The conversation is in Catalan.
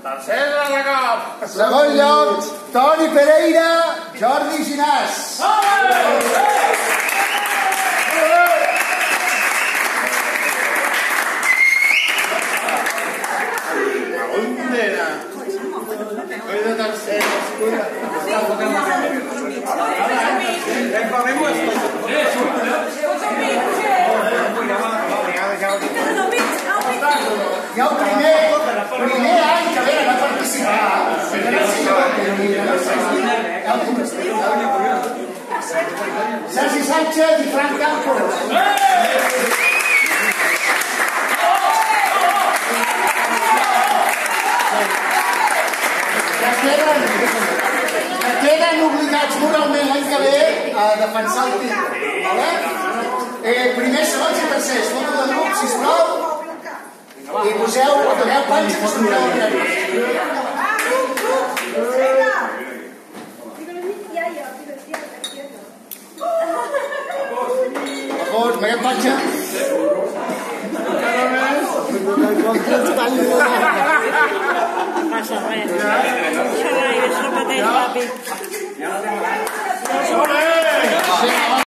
Tercera de cop. Segon lloc, Toni Pereira, Jordi Ginàs. Soy de tercera. I el primer any que venen a participar, Sergi Sánchez i Frank Campos. Que queden obligats moralment l'any que ve a defensar el títol. Primers, segons i tercers, foto de grup, sisplau. I poseu panxa que s'entreu al diari. A favor, meguem panxa. No passa res. Això es repeteix ràpid.